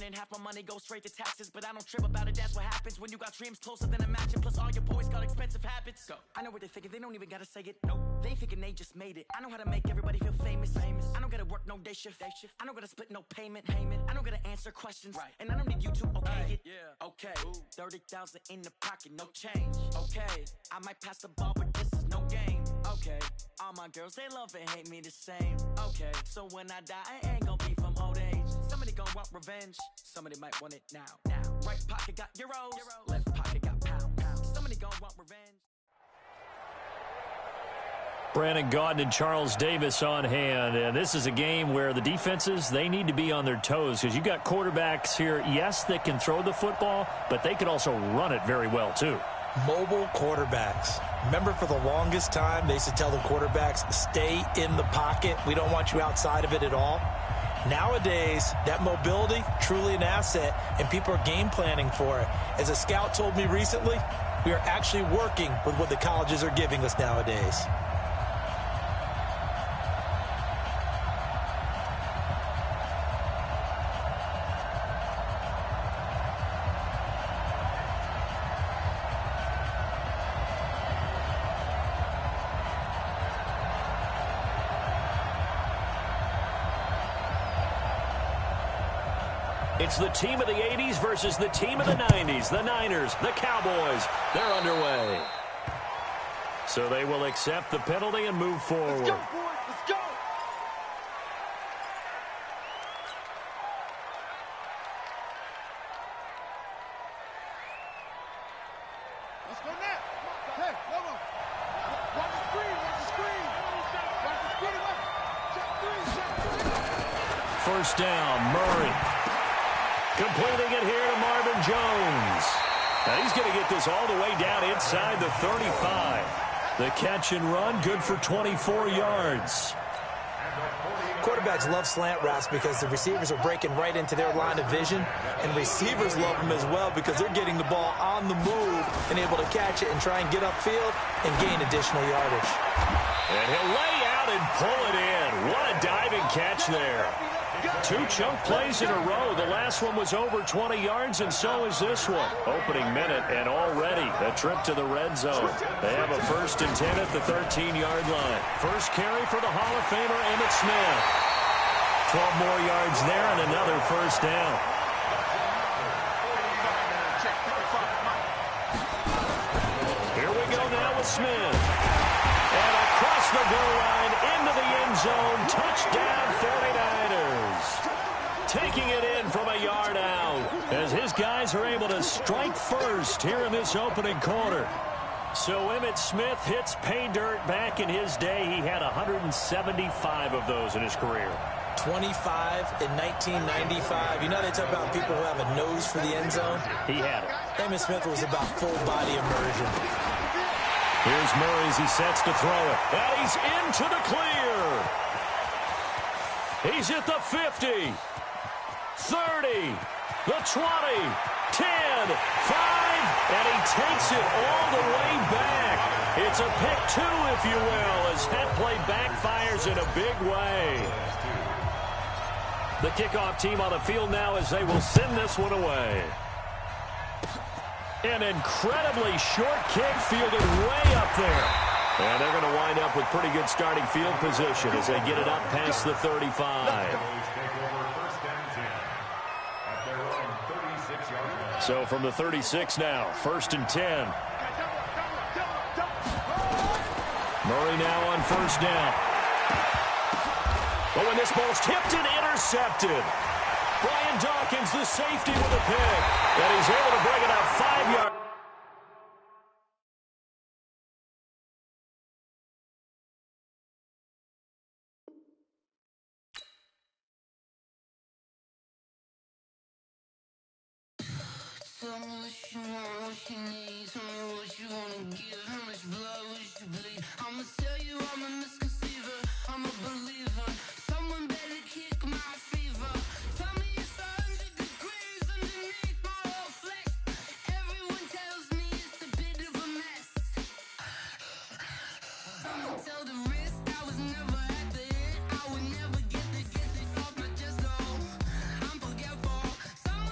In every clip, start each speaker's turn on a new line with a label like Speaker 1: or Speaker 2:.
Speaker 1: and half my money goes straight to taxes. But I don't trip about it, that's what happens when you got dreams closer than a mansion. Plus all your boys got expensive habits. Go. I know what they're thinking, they don't even gotta say it. No, they thinking they just made it. I know how to make everybody feel famous. I don't gotta work no day shift. I don't gotta split no payment. I don't gotta answer questions. Right. And I don't need you to okay it. Yeah. Okay. 30,000 in the pocket, no change. Okay. I might pass the ball, but this is no game. Okay. All my girls, they love and hate me the same. Okay. So when I die, I ain't gonna be from old age. Somebody gonna want revenge. Somebody might want it now. Right pocket got euros. Left pocket got pounds. Somebody gonna want revenge.
Speaker 2: Brandon Gaudin and Charles Davis on hand. And this is a game where the defenses, they need to be on their toes because you got quarterbacks here, yes, that can throw the football, but they can also run it very well too.
Speaker 3: Mobile quarterbacks. Remember, for the longest time, they used to tell the quarterbacks, stay in the pocket. We don't want you outside of it at all. Nowadays, that mobility, truly an asset, and people are game planning for it. As a scout told me recently, we are actually working with what the colleges are giving us nowadays.
Speaker 2: It's the team of the 80s versus the team of the 90s. The Niners, the Cowboys, they're underway. So they will accept the penalty and move forward.
Speaker 4: Let's go, boys. Let's go. Let's go now. Hey, hold on. Watch the screen. Watch the screen. Watch the screen. Check three.
Speaker 2: First down, Murray. Completing it here to Marvin Jones. Now he's going to get this all the way down inside the 35. The catch and run, good for 24 yards.
Speaker 3: Quarterbacks love slant routes because the receivers are breaking right into their line of vision, and receivers love them as well because they're getting the ball on the move and able to catch it and try and get upfield and gain additional yardage.
Speaker 2: And he'll lay out and pull it in. What a diving catch there. 2 chunk plays in a row. The last one was over 20 yards, and so is this one. Opening minute, and already a trip to the red zone. They have a 1st and 10 at the 13-yard line. First carry for the Hall of Famer, Emmitt Smith. 12 more yards there and another first down. Here we go now with Smith. And across the goal line, into the end zone. Touchdown, 49ers. Taking it in from a yard out as his guys are able to strike first here in this opening quarter. So Emmitt Smith hits pay dirt. Back in his day, he had 175 of those in his career.
Speaker 3: 25 in 1995. You know they talk about people who have a nose for the end zone?
Speaker 2: He had it.
Speaker 3: Emmitt Smith was about full body immersion.
Speaker 2: Here's Murray as he sets to throw it. And he's into the clear. He's at the 50, 30, the 20, 10, 5, and he takes it all the way back. It's a pick 2, if you will, as that play backfires in a big way. The kickoff team on the field now as they will send this one away. An incredibly short kick fielded way up there. And they're going to wind up with pretty good starting field position as they get it up past the 35. So from the 36 now, 1st and 10. Murray now on first down. But when this ball's tipped and intercepted, Brian Dawkins, the safety, with a pick. And he's able to bring it up 5 yards.
Speaker 5: Tell me what you want, what you need. Tell me what you wanna give. How much blood would you bleed? I'ma tell you I'm a misconceiver. I'm a believer. Someone better kick my fever. Tell me it's 100 degrees underneath my whole flesh. Everyone tells me it's a bit of a mess. I'ma tell the risk I was never at the end. I would never get the off my chest, though. I'm forgetful. Someone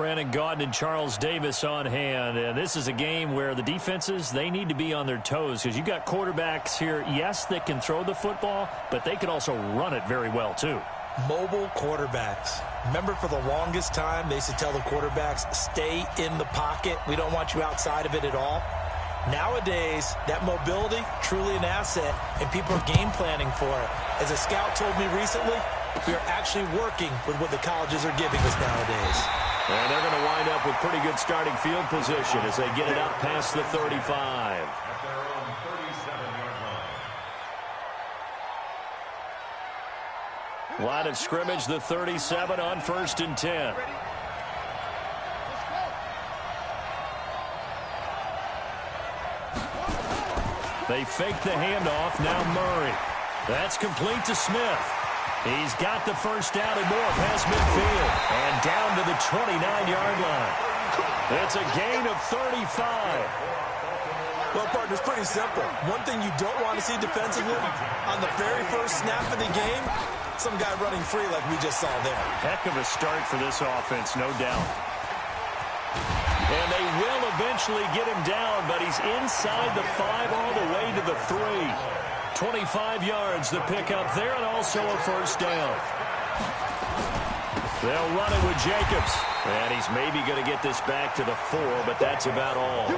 Speaker 2: Brandon Gaudin and Charles Davis on hand. And this is a game where the defenses, they need to be on their toes because you got quarterbacks here, yes, that can throw the football, but they can also run it very well too.
Speaker 3: Mobile quarterbacks. Remember, for the longest time, they used to tell the quarterbacks, stay in the pocket. We don't want you outside of it at all. Nowadays, that mobility, truly an asset, and people are game planning for it. As a scout told me recently, we are actually working with what the colleges are giving us nowadays.
Speaker 2: And they're going to wind up with pretty good starting field position as they get it out past the 35. Line of scrimmage, the 37 on 1st and 10. They fake the handoff. Now Murray. That's complete to Smith. He's got the first down and more past midfield. And down to the 29-yard line. It's a gain of 35.
Speaker 3: Well, partner, it's pretty simple. One thing you don't want to see defensively, on the very first snap of the game, some guy running free like we just saw there.
Speaker 2: Heck of a start for this offense, no doubt. And they will eventually get him down, but he's inside the 5 all the way to the 3. 25 yards the pickup there, and also a first down. They'll run it with Jacobs. And he's maybe going to get this back to the 4, but that's about all.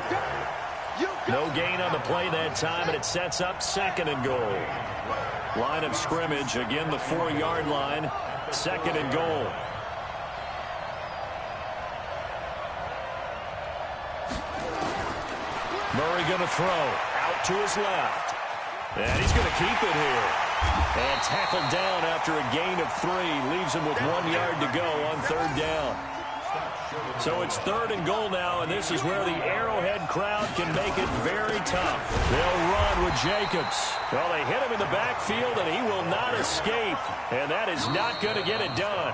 Speaker 2: No gain on the play that time, and it sets up 2nd and goal. Line of scrimmage, again the 4-yard line, 2nd and goal. Murray going to throw out to his left. And he's going to keep it here. And tackled down after a gain of 3. Leaves him with 1 yard to go on 3rd down. So it's 3rd and goal now, and this is where the Arrowhead crowd can make it very tough. They'll run with Jacobs. Well, they hit him in the backfield, and he will not escape. And that is not going to get it done.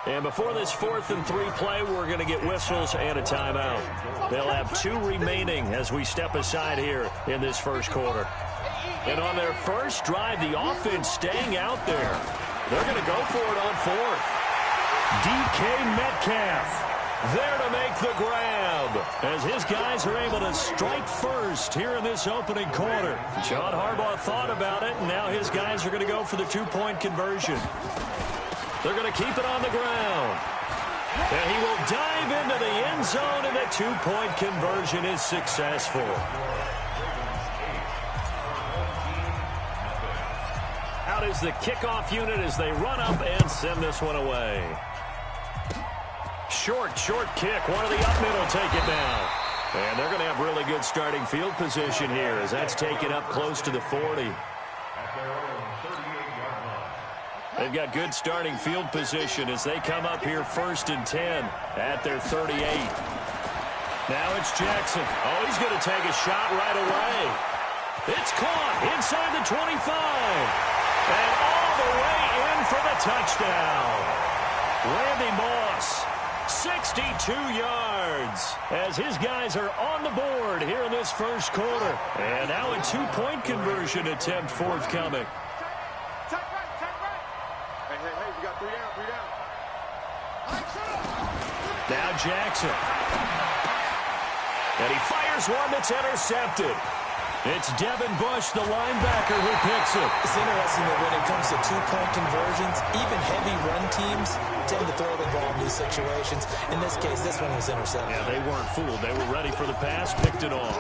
Speaker 2: And before this 4th and 3 play, we're going to get whistles and a timeout. They'll have 2 remaining as we step aside here in this first quarter. And on their first drive, the offense staying out there. They're going to go for it on 4th. DK Metcalf there to make the grab as his guys are able to strike first here in this opening quarter. John Harbaugh thought about it, and now his guys are going to go for the 2-point conversion. They're going to keep it on the ground. And he will dive into the end zone, and the 2-point conversion is successful. Out is the kickoff unit as they run up and send this one away. Short kick. One of the up mid will take it down. And they're going to have really good starting field position here as that's taken up close to the 40. They've got good starting field position as they come up here 1st and 10 at their 38. Now it's Jackson. Oh, he's going to take a shot right away. It's caught inside the 25. And all the way in for the touchdown. Randy Moss, 62 yards as his guys are on the board here in this first quarter. And now a 2-point conversion attempt forthcoming. Now Jackson. And he fires one that's intercepted. It's Devin Bush, the linebacker, who picks it.
Speaker 3: It's interesting that when it comes to 2-point conversions, even heavy run teams tend to throw the ball in these situations. In this case, this one was intercepted.
Speaker 2: Yeah, they weren't fooled. They were ready for the pass, picked it off.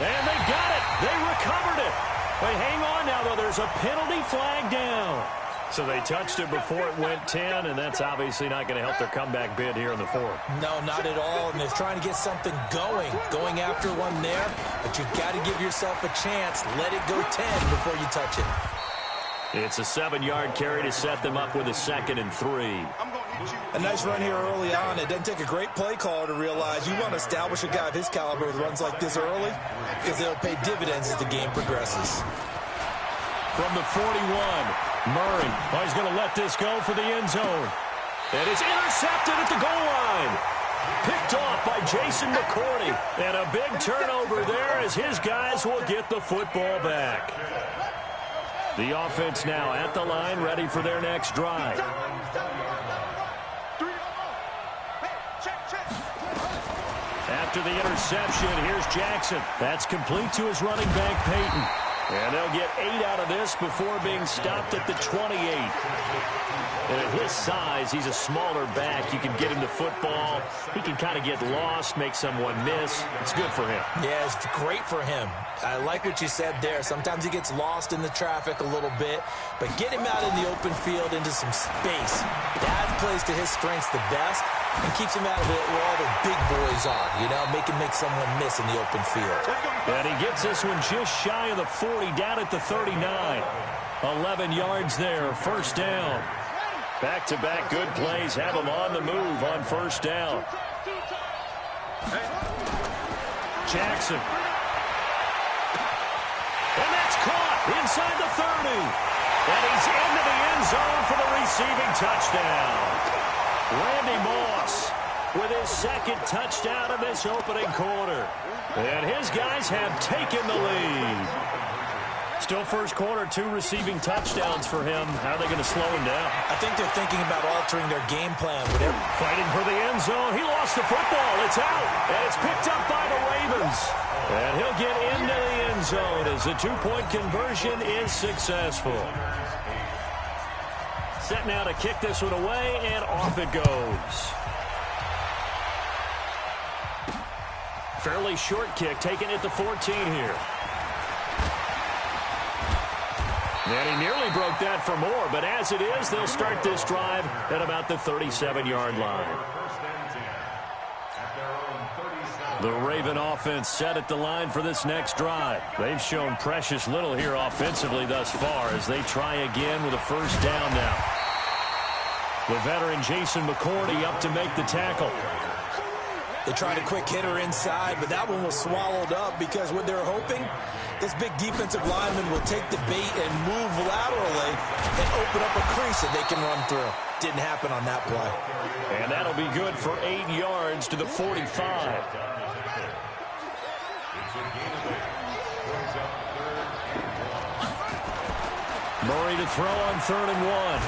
Speaker 2: And they got it. They recovered it. But hang on now, though. There's a penalty flag down. So they touched it before it went 10, and that's obviously not going to help their comeback bid here in the 4th.
Speaker 3: No, not at all, and they're trying to get something going after one there, but you've got to give yourself a chance. Let it go 10 before you touch it.
Speaker 2: It's a 7-yard carry to set them up with a 2nd and 3.
Speaker 3: A nice run here early on. It doesn't take a great play caller to realize you want to establish a guy of his caliber with runs like this early because they'll pay dividends as the game progresses.
Speaker 2: From the 41, Murray. Oh, he's going to let this go for the end zone. And it's intercepted at the goal line. Picked off by Jason McCourty. And a big turnover there as his guys will get the football back. The offense now at the line, ready for their next drive. after the interception. Here's Jackson. That's complete to his running back, Peyton. And they'll get 8 out of this before being stopped at the 28. And at his size, he's a smaller back. You can get him the football. He can kind of get lost, make someone miss. It's good for him. Yeah, it's great for him. I like what you said there. Sometimes he gets lost in the traffic a little bit, but get him out in the open field into some space. That plays to his strengths the best and keeps him out of it where all the big boys are, you know, make him make someone miss in the open field. And he gets this one just shy of the 40, down at the 39. 11 yards there, first down. Back-to-back good plays have him on the move on first down. Jackson. And that's caught inside the 30. And he's into the end zone for the receiving touchdown. Randy Moss with his second touchdown in this opening quarter. And his guys have taken the lead. Still first quarter, 2 receiving touchdowns for him. How are they going to slow him down? I think they're thinking about altering their game plan. Fighting for the end zone. He lost the football. It's out. And it's picked up by the Ravens. And he'll get into the end zone as the 2-point conversion is successful. Set now to kick this one away, and off it goes. Fairly short kick, taken at the 14 here. And he nearly broke that for more, but as it is, they'll start this drive at about the 37-yard line. The Raven offense set at the line for this next drive. They've shown precious little here offensively thus far as they try again with a first down now. The veteran Jason McCourty up to make the tackle. They tried a quick hitter inside, but that one was swallowed up because what they're hoping, this big defensive lineman will take the bait and move laterally and open up a crease that they can run through. Didn't happen on that play. And that'll be good for 8 yards to the 45. Murray to throw on 3rd and 1.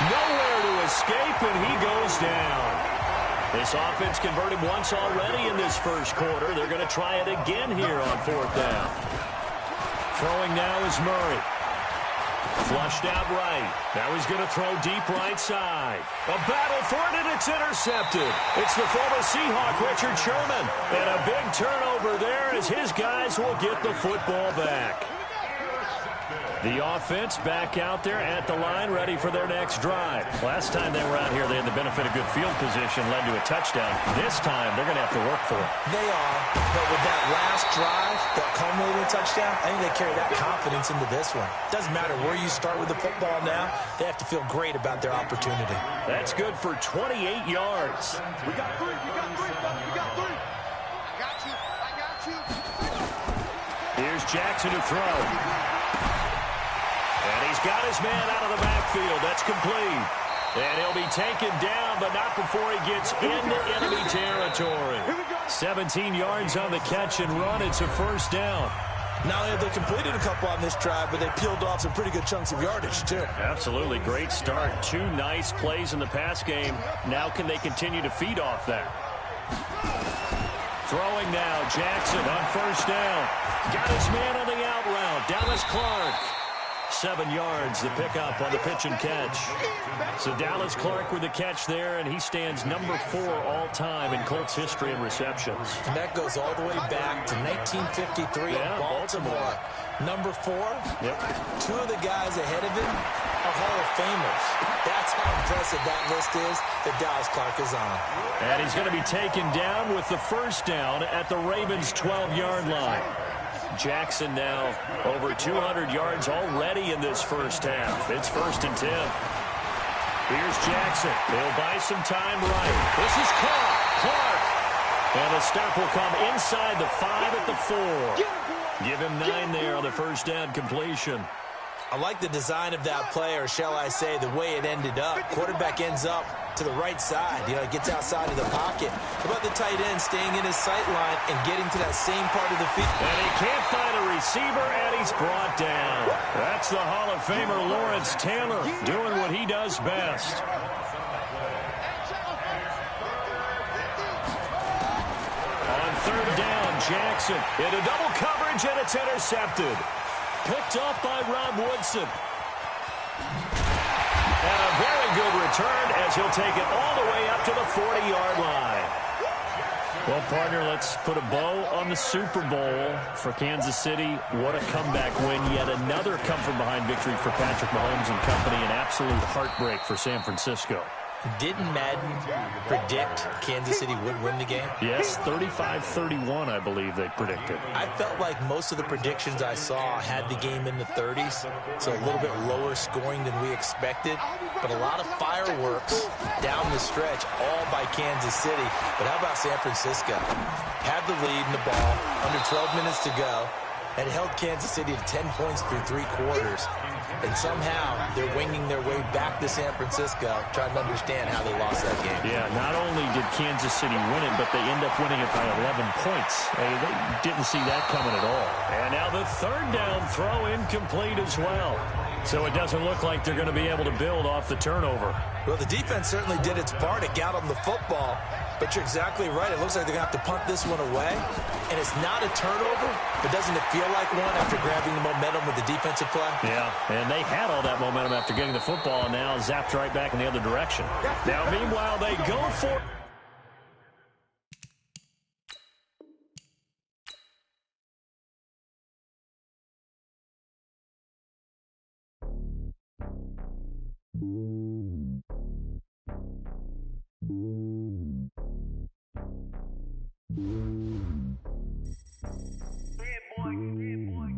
Speaker 2: Nowhere to escape, and he goes down. This offense converted once already in this first quarter. They're going to try it again here on 4th down. Throwing now is Murray. Flushed out right. Now he's going to throw deep right side. A battle for it, and it's intercepted. It's the former Seahawk, Richard Sherman. And a big turnover there as his guys will get the football back. The offense back out there at the line, ready for their next drive. Last time they were out here, they had the benefit of good field position, led to a touchdown. This time, they're going to have to work for it. They are, but with that last drive, that culminating touchdown, I think they carry that confidence into this one. Doesn't matter where you start with the football now, they have to feel great about their opportunity. That's good for 28 yards.
Speaker 4: We got 3, we got 3, we got 3. I got you.
Speaker 2: Here's Jackson to throw. And he's got his man out of the backfield. That's complete. And he'll be taken down, but not before he gets into enemy territory. 17 yards on the catch and run. It's a first down. Not only have they completed a couple on this drive, but they peeled off some pretty good chunks of yardage, too. Absolutely. Great start. 2 nice plays in the pass game. Now can they continue to feed off that? Throwing now, Jackson on first down. Got his man on the out route. Dallas Clark. 7 yards, the pickup on the pitch and catch. So Dallas Clark with the catch there, and he stands number 4 all-time in Colts history in receptions. And that goes all the way back to 1953 in Baltimore. Number 4, yep. 2 of the guys ahead of him are Hall of Famers. That's how impressive that list is that Dallas Clark is on. And he's going to be taken down with the first down at the Ravens' 12-yard line. Jackson now over 200 yards already in this first half. It's 1st and 10. Here's Jackson. They'll buy some time right. This is Clark. And the stop will come inside the 5 at the 4. Give him 9 there on the first down completion. I like the design of that play, or shall I say the way it ended up. Quarterback ends up to the right side. You know, he gets outside of the pocket. How about the tight end staying in his sight line and getting to that same part of the field? And he can't find a receiver, and he's brought down. That's the Hall of Famer Lawrence Taylor doing what he does best. On third down. Jackson into double coverage, and it's intercepted. Picked off by Rob Woodson. And a very good return as he'll take it all the way up to the 40-yard line.
Speaker 6: Well, partner, let's put a bow on the Super Bowl for Kansas City. What a comeback win. Yet another come-from-behind victory for Patrick Mahomes and company. An absolute heartbreak for San Francisco.
Speaker 3: Didn't Madden predict Kansas City would win the game?
Speaker 6: Yes, 35-31, I believe they predicted.
Speaker 3: I felt like most of the predictions I saw had the game in the 30s, so a little bit lower scoring than we expected. But a lot of fireworks down the stretch, all by Kansas City. But how about San Francisco? Had the lead in the ball, under 12 minutes to go, and held Kansas City to 10 points through 3 quarters. And somehow they're winging their way back to San Francisco, trying to understand how they lost that game.
Speaker 6: Yeah, not only did Kansas City win it, but they end up winning it by 11 points. They didn't see that coming at all.
Speaker 2: And now the third down throw incomplete as well. So it doesn't look like they're going to be able to build off the turnover.
Speaker 3: Well, the defense certainly did its part. It got them the football. But you're exactly right. It looks like they're going to have to punt this one away. And it's not a turnover, but doesn't it feel like one after grabbing the momentum with the defensive play?
Speaker 6: Yeah, and they had all that momentum after getting the football, and now zapped right back in the other direction.
Speaker 2: Now, meanwhile, they go for...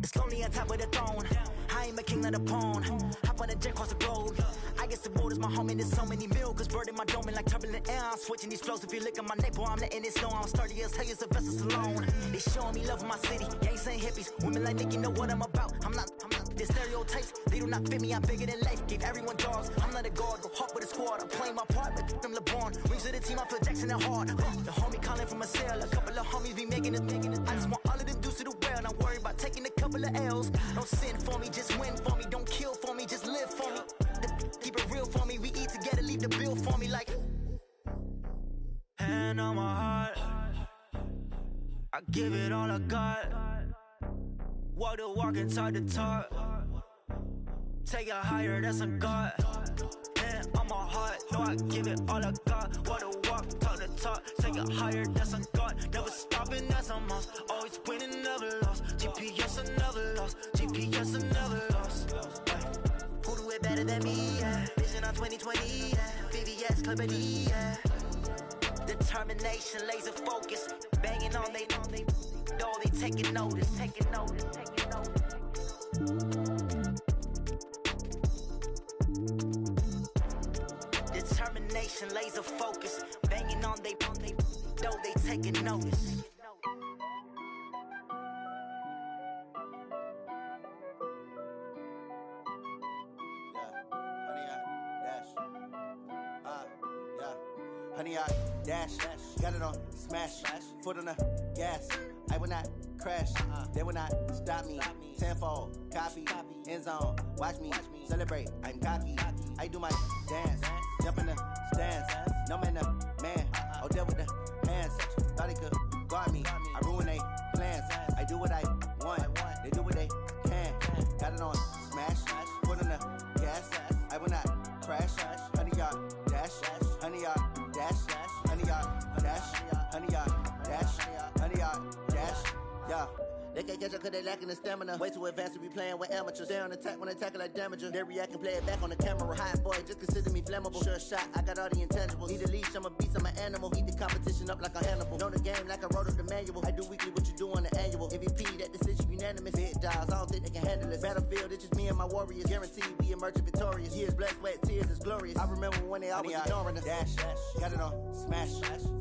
Speaker 1: It's lonely on top of the throne. I ain't a king of the pawn. Hop on a jet across the globe. I guess the road is my home and there's so many milkers burning my dome like turbulent air. I'm switching these flows. If you look at my neck, boy, I'm letting it slow. I'm sturdy as hell as a vessel alone. They showing me love in my city. Gangs ain't hippies. Women like Nick, you know what I'm about. I'm not. The stereotypes, they do not fit me. I'm bigger than life. Gave everyone dogs. I'm not a guard. Go hard with a squad. I'm playing my part, but I'm LeBron. Rings of the team, I feel Jackson and hard. The homie calling from a cell. A couple of homies be making it. I just want all of them dudes to do well. Not worry about taking a couple of L's. Don't sin for me, just win for me. Don't kill for me, just live for me. Keep it real for me. We eat together, leave the bill for me like. Hand on my heart, I give it all I got. Walk the walk and talk the talk. Take it higher, that's a God. Hand on my heart, no, I give it all I got. Walk the walk, talk the talk. Take it higher, that's a God. Never stopping, that's a must. Always winning, never lost. GPS, I never lost. GPS, I never lost. Who do it better than me? Yeah. Vision on 2020. Yeah. VVS, Clippity. Yeah. Determination, laser focus. Banging on they door, they taking notice. Taking notice. Taking notice. Determination, laser focus. Banging on they door, they taking notice.
Speaker 7: Honey, I dash, got it on smash, foot on the gas. I will not crash, they will not stop me. Tenfold, copy, end zone, watch me celebrate. I'm cocky, I do my dance, jump in the stands. No man, the man, oh, deal with the hands. Thought he could guard me, I ruin they plans. I do what I want, they do what they can. Got it on smash, foot on the gas. I will not crash, honey, y'all dash, honey, y'all. Dash, honey, y'all, dash, honey, y'all, dash, honey, y'all, dash, yeah. They can't catch up cause they lacking the stamina. Way too advanced to be playing with amateurs. Stay on attack when they tackle like damager. They react and play it back on the camera. Hot boy, just consider me flammable. Sure shot, I got all the intangibles. Need a leash, I'm a beast, I'm an animal. Eat the competition up like a Hannibal. Know the game like I wrote up the manual. I do weekly what you do on the annual. MVP, that decision unanimous. Big dials, I don't think they can handle it. Battlefield, it's just me and my warriors. Guaranteed we emerge victorious. Years, blood, sweat, tears is glorious. I remember when they always ignoring us. Dash, got it on smash,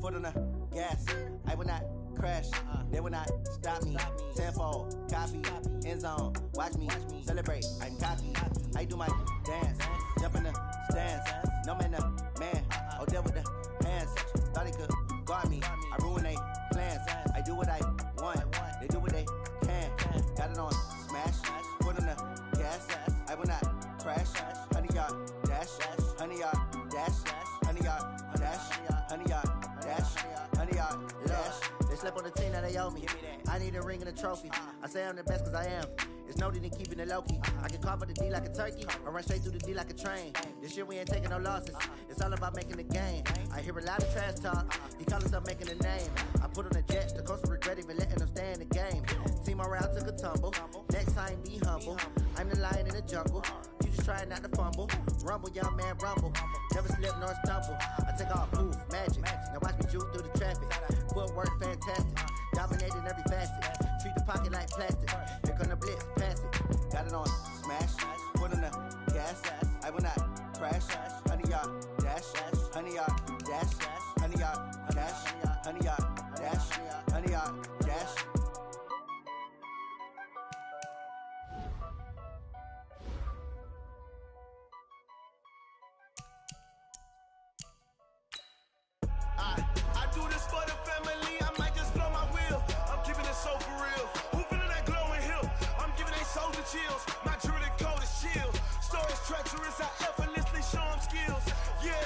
Speaker 7: foot on the gas. I will not crash, they will not stop me. Tenfold, copy, end zone, watch me celebrate. I'm cocky, I do my dance, jump in the stands. No man, the man, oh, deal with the hands. Thought he could guard me, I ruin they plans. I do what I want, they do what they can. Got it on smash, foot on the gas. I will not crash, honey, y'all dash, honey, y'all dash, honey, y'all dash, honey, y'all dash, honey, y'all dash. They slept on the team that they owe me. I need a ring and a trophy. I say I'm the best cause I am. It's no need in keeping it low-key. I can carve up the D like a turkey, or run straight through the D like a train. This year we ain't taking no losses. It's all about making the game. I hear a lot of trash talk. He call himself making a name. I put on a jet, the coach will regret even letting them stay in the game. Team morale took a tumble. Next time be humble. I'm the lion in the jungle. You just trying not to fumble. Rumble, young man, rumble. Never slip nor stumble. I take off, move, magic. Now watch me juke through the traffic. Footwork fantastic. Dominating every facet. Treat the pocket like plastic. Here come the blitz, pass it. Got it on smash. Put on the gas. I will not crash. 100-yard dash. 100-yard dash. 100-yard dash. 100-yard dash. 100-yard dash.
Speaker 8: I do this for the family, I might just blow my wheel. I'm keeping it so for real. Who feeling that glowing hill? I'm giving they soldier chills. My jewelry code is chill. Stories treacherous, I effortlessly show them skills. Yeah.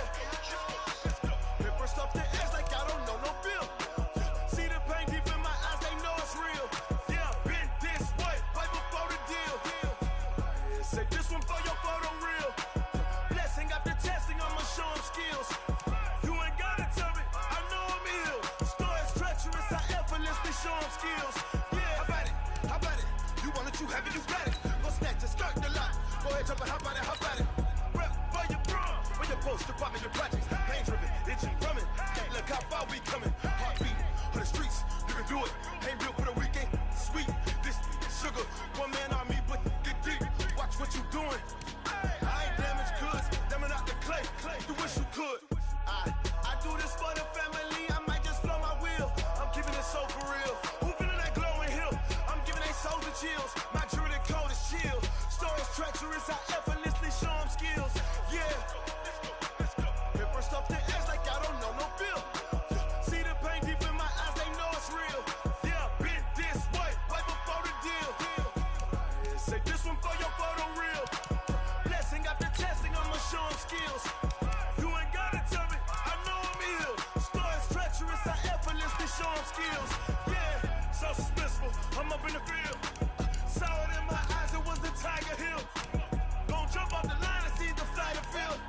Speaker 8: Paper stuff the edge like I don't know no bill. See the pain deep in my eyes, they know it's real. Yeah, been this way, right before the deal. Say this one for your photo reel. Blessing after testing, I'ma show them skills. Show them skills. Yeah, how about it? How about it? You want it, you have it, you got it. Go snatch and start the lot. Go ahead, jump it, how about it? How about it? Rep for your bro. When your post, your poppin', your projects. Pain driven, itching, drumming. Look how far we coming. Heartbeat for the streets. You can do it. Ain't built for the weekend. Sweet, this sugar. One man army, but get deep. Watch what you doing. I ain't damaged goods. Damn it out the clay. You wish you could. I do this for the family. I might just blow my wheel. I'm keeping it so for real. Who feeling that glowing hill? I'm giving they soldier chills. My jewelry code is chill. Stories treacherous, I effortlessly show them skills. Yeah. Paper stuff the edge like I don't know no bill. See the pain deep in my eyes, they know it's real. Yeah, been this way, right before the deal. Say this one for your photo reel. Blessing after testing, I'ma show them skills. You ain't gotta tell me, I know I'm ill. Stories treacherous, I effortlessly show them skills. Yeah, so suspenseful, I'm up in the field. Saw it in my eyes, it was the Tiger Hill. Gon' jump off the line and see the flight of field.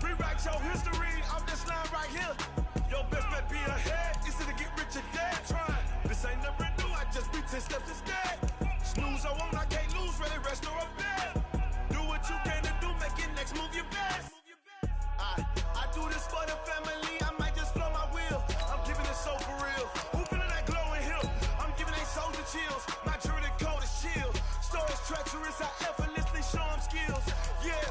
Speaker 8: Rewrite your history off this line right here. Your best bet be ahead, it's to get rich or dead. Trying, this ain't never new, I just be 10 steps instead. Snooze I won't, I can't lose, ready, rest or a bed. Do what you can to do, make your next move your best. I do this for the family, I might just blow my wheel. I'm keeping it so for real. Who feeling that glowing hill? I'm giving they soldier chills. My jewelry code is chill. Stories treacherous, I effortlessly show them skills. Yeah.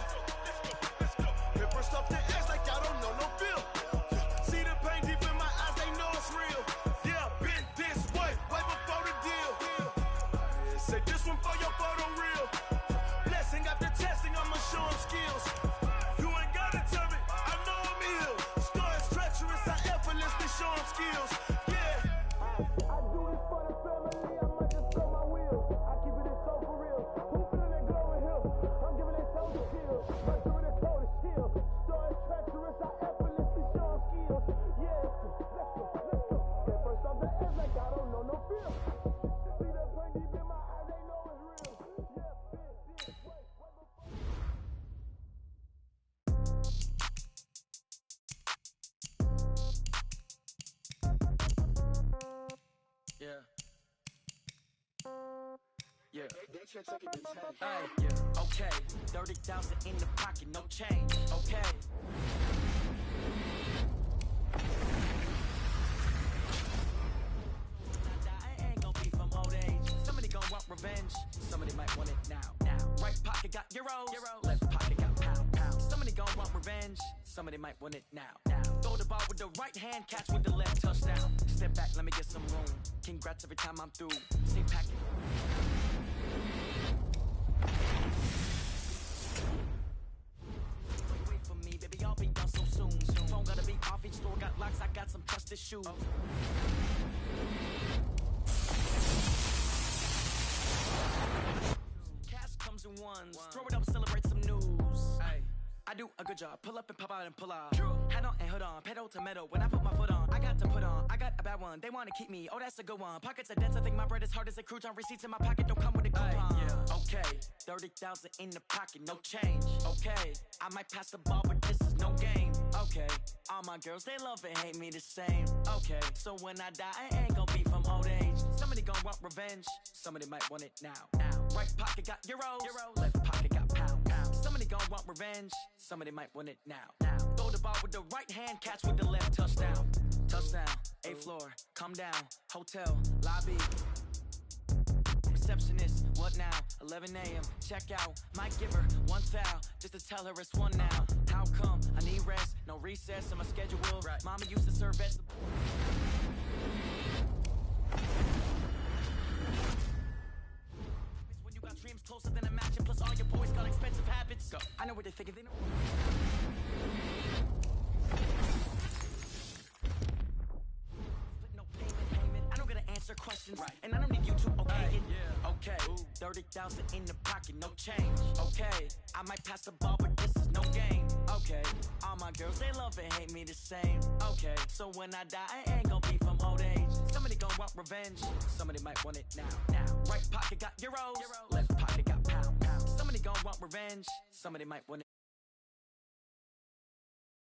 Speaker 8: Paper stuff the edge like I don't know no bill. See the pain deep in my eyes, they know it's real. Yeah, been this way, right before the deal. Say this one for your photo reel. Blessing after testing, I'ma show them skills. Show them skills, yeah. I do it for the family, I might just blow my wheel. I keep it so for real. Who feeling that glowing hill? I'm giving it soldier chills. My jewelry code is chill. Stories treacherous, I effortlessly show them skills. Yeah, let's go. Get first off the edge like I don't know no feel. See the pain deep in my eyes, they know it's real. Yeah, this way,
Speaker 1: Yeah. Hey, yeah, okay. 30,000 in the pocket, no change. Okay. I ain't gonna be from old age. Somebody gonna want revenge. Somebody might want it now. Right pocket got euros. Left pocket got pound. Somebody gonna want revenge. Somebody might want it now. Throw the ball with the right hand, catch with the left, touchdown. Step back, let me get some room. Congrats every time I'm through. See packet. Wait for me, baby, I'll be done so soon. Phone gotta be off, each store got locks, I got some trusted shoes. Cash comes in ones, throw it up, celebrate some news. Ay. I do a good job, pull up and pop out and pull out. Hat on and hood on, pedal to metal. When I put my foot on, I got to put on. I got a bad one. They wanna keep me. Oh, that's a good one. Pockets are dense. I think my bread is hard as a crouton. Receipts in my pocket don't come with a coupon. Okay, 30,000 in the pocket, no change. Okay, I might pass the ball, but this is no game. Okay, all my girls, they love and hate me the same. Okay, so when I die, I ain't gonna be from old age. Somebody gon' want revenge. Somebody might want it now. Right pocket got euros. Left pocket got pounds. Somebody gon' want revenge. Somebody might want it now. Throw the ball with the right hand, catch with the left. Touchdown. Touchdown. 8th floor. Come down. Hotel. Lobby. Receptionist. What now? 11 a.m. Check out. Might give her one foul just to tell her it's one now. How come? I need rest. No recess in my schedule. Right. Mama used to serve as when you got dreams closer than a match, and plus all your boys got expensive habits. Go. I know what they're thinking. They know. I don't gotta answer questions, right. And I don't need you to okay it. Okay, 30,000 in the pocket, no change. Okay, I might pass the ball, but this is no game. Okay, all my girls, they love and hate me the same. Okay, so when I die, I ain't gonna be from old age. Somebody gon' want revenge. Somebody might want it now. Right pocket got euros. Left pocket got pounds. Somebody gon' want revenge. Somebody might want it.